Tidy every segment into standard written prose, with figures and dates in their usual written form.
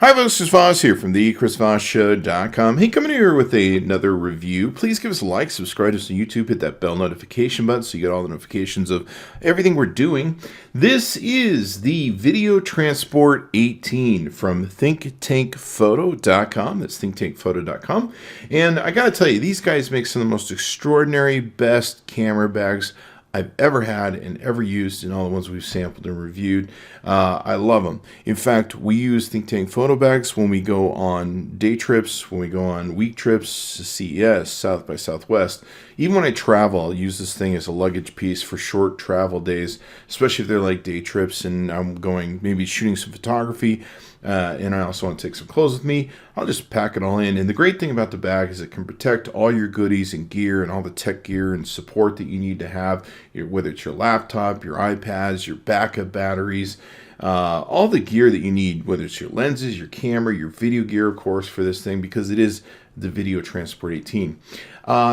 Hi folks, Chris Voss here from the chrisvossshow.com. Hey, coming here with another review. Please give us a like, subscribe to us on YouTube, hit that bell notification button so you get all the notifications of everything we're doing. This is the Video Transport 18 from thinktankphoto.com. That's thinktankphoto.com. And I gotta tell you, these guys make some of the most extraordinary, best camera bags I've ever had and ever used in all the ones we've sampled and reviewed. I love them. In fact, we use Think Tank photo bags when we go on day trips, when we go on week trips to CES, South by Southwest. Even when I travel, I'll use this thing as a luggage piece for short travel days, especially if they're like day trips and I'm going maybe shooting some photography. And I also want to take some clothes with me. I'll just pack it all in. And the great thing about the bag is it can protect all your goodies and gear and all the tech gear and support that you need to have, whether it's your laptop, your iPads, your backup batteries, all the gear that you need, whether it's your lenses, your camera, your video gear, of course, for this thing, because it is the Video Transport 18.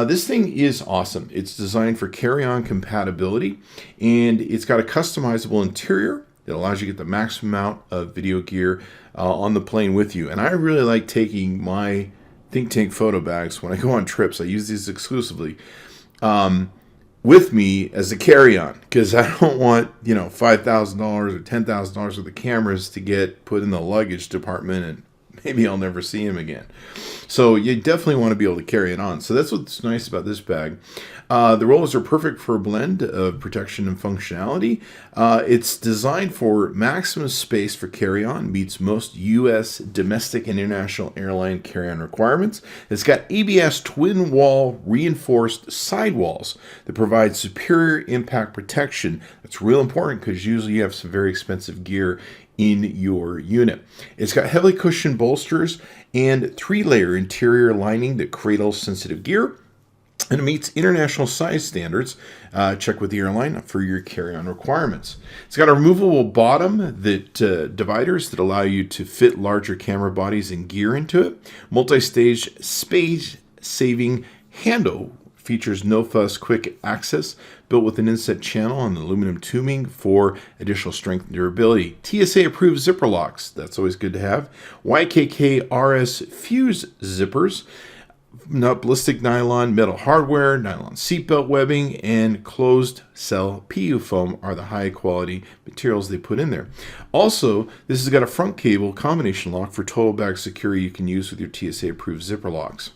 This thing is awesome. It's designed for carry-on compatibility, and it's got a customizable interior that allows you to get the maximum amount of video gear on the plane with you. And I really like taking my Think Tank photo bags when I go on trips. I use these exclusively with me as a carry-on, because I don't want, $5,000 or $10,000 worth of cameras to get put in the luggage department and maybe I'll never see them again. So you definitely want to be able to carry it on. So that's what's nice about this bag. The rollers are perfect for a blend of protection and functionality. It's designed for maximum space for carry-on, meets most U.S. domestic and international airline carry-on requirements. It's got ABS twin-wall reinforced sidewalls that provide superior impact protection. That's real important because usually you have some very expensive gear in your unit. It's got heavily cushioned bolsters and 3-layer interior lining that cradles sensitive gear, and it meets international size standards. Check with the airline for your carry-on requirements. It's got a removable bottom that dividers that allow you to fit larger camera bodies and gear into it. Multi-stage space-saving handle features no-fuss quick access, built with an inset channel and aluminum tubing for additional strength and durability. TSA-approved zipper locks, that's always good to have. YKK RS fuse zippers, not ballistic nylon metal hardware, nylon seatbelt webbing, and closed cell PU foam are the high quality materials they put in there. Also, this has got a front cable combination lock for total bag security you can use with your TSA approved zipper locks.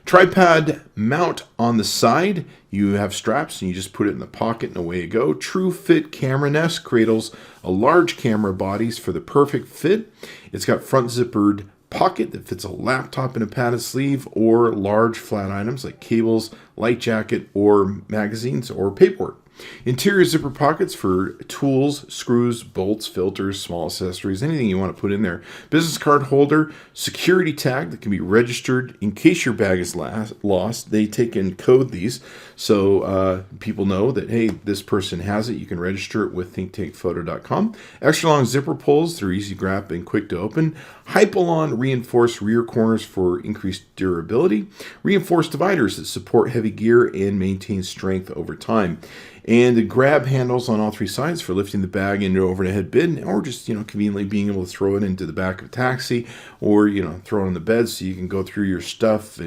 Tripod mount on the side. You have straps and you just put it in the pocket and away you go. True fit camera nest cradles a large camera bodies for the perfect fit. It's got front zippered pocket that fits a laptop in a padded sleeve or large flat items like cables, light jacket, or magazines or paperwork. Interior zipper pockets for tools, screws, bolts, filters, small accessories, anything you want to put in there. Business card holder, security tag that can be registered in case your bag is lost. They take and code these so people know that, hey, this person has it. You can register it with thinktankphoto.com. Extra long zipper pulls. They're easy grab and quick to open. Hypalon reinforced rear corners for increased durability. Reinforced dividers that support heavy gear and maintain strength over time. And the grab handles on all 3 sides for lifting the bag into an overhead bin, or just, conveniently being able to throw it into the back of a taxi, or, throw it on the bed so you can go through your stuff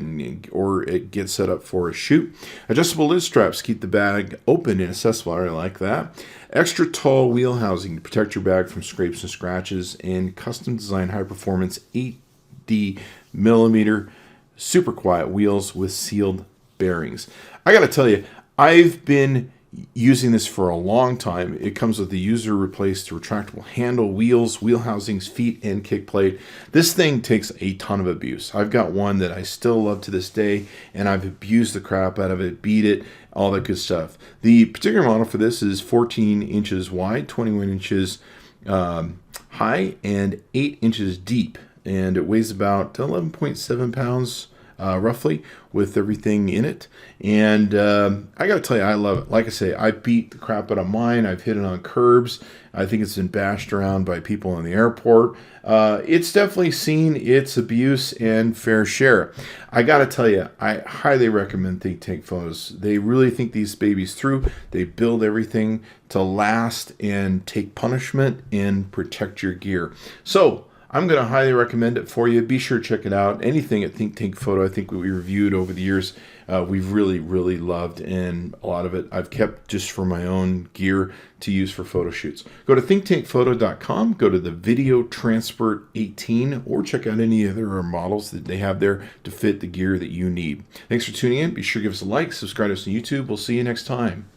or it gets set up for a shoot. Adjustable lid straps keep the bag open and accessible. I really like that. Extra tall wheel housing to protect your bag from scrapes and scratches, and custom designed high performance 8D millimeter super quiet wheels with sealed bearings. I got to tell you, I've been using this for a long time. It comes with the user replaced retractable handle, wheels, wheel housings, feet, and kick plate. This thing takes a ton of abuse. I've got one that I still love to this day, and I've abused the crap out of it, beat it, all that good stuff. The particular model for this is 14 inches wide, 21 inches high, and 8 inches deep. And it weighs about 11.7 pounds roughly, with everything in it. And I gotta tell you, I love it. Like I say, I beat the crap out of mine. I've hit it on curbs. I think it's been bashed around by people in the airport. It's definitely seen its abuse and fair share. I gotta tell you, I highly recommend Think Tank Photos. They really think these babies through. They build everything to last and take punishment and protect your gear. So I'm going to highly recommend it for you. Be sure to check it out. Anything at Think Tank Photo, I think what we reviewed over the years, we've really, really loved, and a lot of it I've kept just for my own gear to use for photo shoots. Go to thinktankphoto.com, go to the Video Transport 18, or check out any other models that they have there to fit the gear that you need. Thanks for tuning in. Be sure to give us a like, subscribe to us on YouTube. We'll see you next time.